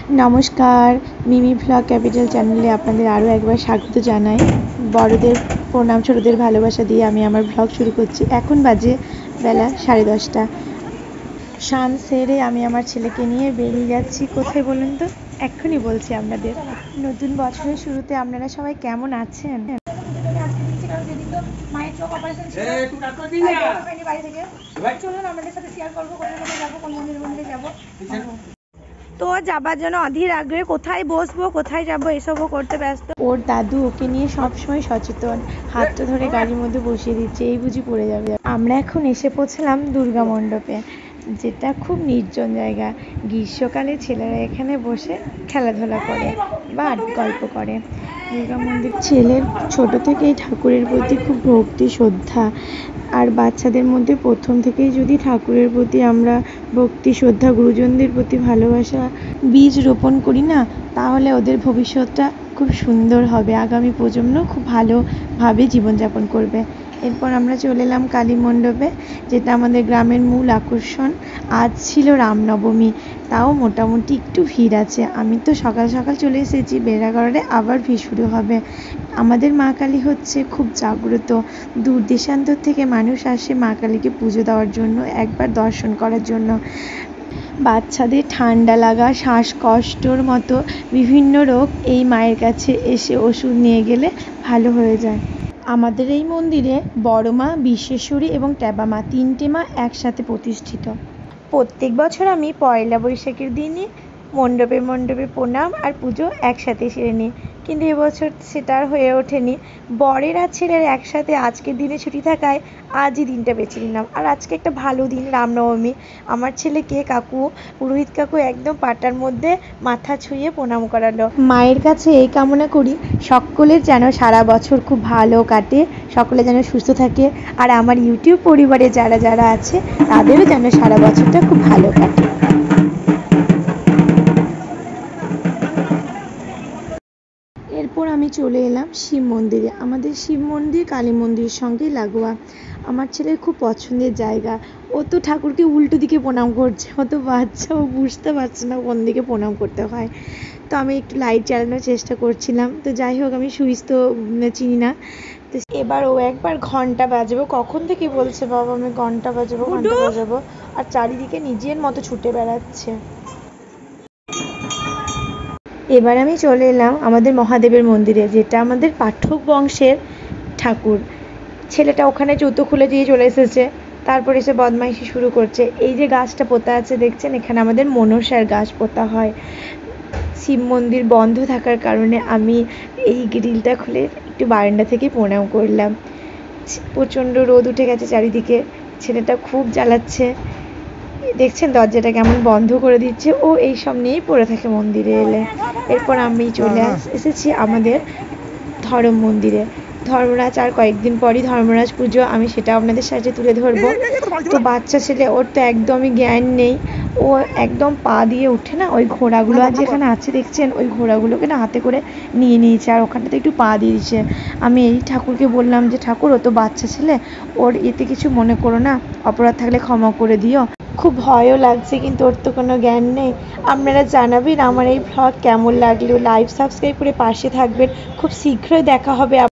নমস্কার, মিমি vlog capital চ্যানেলে আপনাদের আরও একবার স্বাগত জানাই। বড়দের প্রণাম, ছোটদের ভালোবাসা দিয়ে আমি আমার ভ্লগ শুরু করছি। এখন বাজে বেলা 10:30। স্নান সেরে আমি আমার ছেলেকে নিয়ে বেরিয়ে যাচ্ছি। কোথায় বলুন তো? এক্ষুনি বলছি আপনাদের। নতুন বছরের শুরুতে আপনারা সবাই কেমন আছেন? তো যাবার জন্য অধীর আগ্রহে কোথায় বসবো, কোথায় যাবো এসবও করতে ব্যস্ত। ওর দাদু ওকে নিয়ে সবসময় সচেতন, হাতটা ধরে গাড়ির মধ্যে বসিয়ে দিচ্ছে, এই বুঝি পড়ে যাবে। আমরা এখন এসে পৌঁছলাম দুর্গা মণ্ডপে, যেটা খুব নির্জন জায়গা। গ্রীষ্মকালে ছেলেরা এখানে বসে খেলাধুলা করে বা গল্প করে। দুর্গা মন্দির ছেলের ছোট থেকেই ঠাকুরের প্রতি খুব ভক্তি শ্রদ্ধা, আর বাচ্চাদের মধ্যে প্রথম থেকেই যদি ঠাকুরের প্রতি আমরা ভক্তি শ্রদ্ধা, গুরুজনদের প্রতি ভালোবাসা বীজ রোপণ করি না, তাহলে ওদের ভবিষ্যৎটা খুব সুন্দর হবে। আগামী প্রজন্ম খুব ভালোভাবে জীবনযাপন করবে। এরপর আমরা চলে এলাম কালী মণ্ডপে, যেটা আমাদের গ্রামের মূল আকর্ষণ। আজ ছিল রামনবমী, তাও মোটামুটি একটু ভিড় আছে। আমি তো সকাল সকাল চলে এসেছি, 11:30 আবার ভিড় শুরু হবে। আমাদের মা কালী হচ্ছে খুব জাগ্রত। দূর দেশান্তর থেকে মানুষ আসে মা কালীকে পুজো দেওয়ার জন্য, একবার দর্শন করার জন্য। বাচ্চাদের ঠান্ডা লাগা, শ্বাসকষ্টর মতো বিভিন্ন রোগ এই মায়ের কাছে এসে ওষুধ নিয়ে গেলে ভালো হয়ে যায়। আমাদের এই মন্দিরে বড় মা, বিশ্বেশ্বরী এবং ট্যাবা মা, 3টে মা একসাথে প্রতিষ্ঠিত। প্রত্যেক বছর আমি পয়লা বৈশাখের দিনই মণ্ডপে প্রণাম আর পুজো একসাথে সেরে নিই, কিন্তু এবছর সেটা আর হয়ে ওঠেনি। বরের আর ছেলের একসাথে আজকের দিনে ছুটি থাকায় আজই দিনটা বেছে নিলাম। আর আজকে একটা ভালো দিন, রামনবমী। আমার ছেলেকে পুরোহিত কাকু একদম পাটার মধ্যে মাথা ছুঁয়ে প্রণাম করালো। মায়ের কাছে এই কামনা করি, সকলের যেন সারা বছর খুব ভালো কাটে, সকলে যেন সুস্থ থাকে, আর আমার ইউটিউব পরিবারে যারা আছে তাদেরও যেন সারা বছরটা খুব ভালো কাটে। এরপর আমি চলে এলাম শিব মন্দিরে। আমাদের শিব মন্দির কালী মন্দিরের সঙ্গেই লাগোয়া। আমার ছেলের খুব পছন্দের জায়গা। ও তো ঠাকুরকে উল্টো দিকে প্রণাম করছে, ও তো বাচ্চা, ও বুঝতে পারছে না কোন দিকে প্রণাম করতে হয়। তো আমি একটু লাইট জ্বালানোর চেষ্টা করছিলাম। তো যাই হোক, আমি সুইচ তো চিনি না। তো এবার ও একবার ঘন্টা বাজাবো, কখন থেকে বলছে বাবা আমি ঘন্টা বাজাবো, আর চারিদিকে নিজের মতো ছুটে বেড়াচ্ছে। এবার আমি চলে এলাম আমাদের মহাদেবের মন্দিরে, যেটা আমাদের পাঠক বংশের ঠাকুর। ছেলেটা ওখানে জুতো খুলে দিয়ে চলে এসেছে, তারপর এসে বদমাইশি শুরু করছে। এই যে গাছটা পোতা আছে দেখছেন, এখানে আমাদের মনসার গাছ পোতা হয়। শিব মন্দির বন্ধ থাকার কারণে আমি এই গ্রিলটা খুলে একটু বারান্দা থেকে প্রণাম করলাম। প্রচণ্ড রোদ উঠে গেছে চারিদিকে, ছেলেটা খুব জ্বালাচ্ছে। দেখছেন দরজাটা কেমন বন্ধ করে দিচ্ছে, ও এইসব নিয়েই পড়ে থাকে মন্দিরে এলে। এরপর আমি চলে এসেছি আমাদের ধর্ম মন্দিরে। ধর্মরাজ আর কয়েকদিন পরই ধর্মরাজ পুজো, আমি সেটা আপনাদের সাথে তুলে ধরবো। তো বাচ্চা ছেলে, ওর তো একদমই জ্ঞান নেই। ও একদম পা দিয়ে উঠে না, ওই ঘোড়াগুলো আজ যেখানে আছে দেখছেন, ওই ঘোড়াগুলোকে না হাতে করে নিয়ে নিয়েছে, আর ওখানটাতে একটু পা দিয়ে দিচ্ছে। আমি এই ঠাকুরকে বললাম যে ঠাকুর, ও তো বাচ্চা ছেলে, ওর এতে কিছু মনে করো না, অপরাধ থাকলে ক্ষমা করে দিও। খুব ভয়ও লাগছে, কিন্তু ওর তো কোনো জ্ঞান নেই। আপনারা জানাবেন আমার এই ভ্লগ কেমন লাগলো, লাইভ সাবস্ক্রাইব করে পাশে থাকবেন। খুব শীঘ্রই দেখা হবে।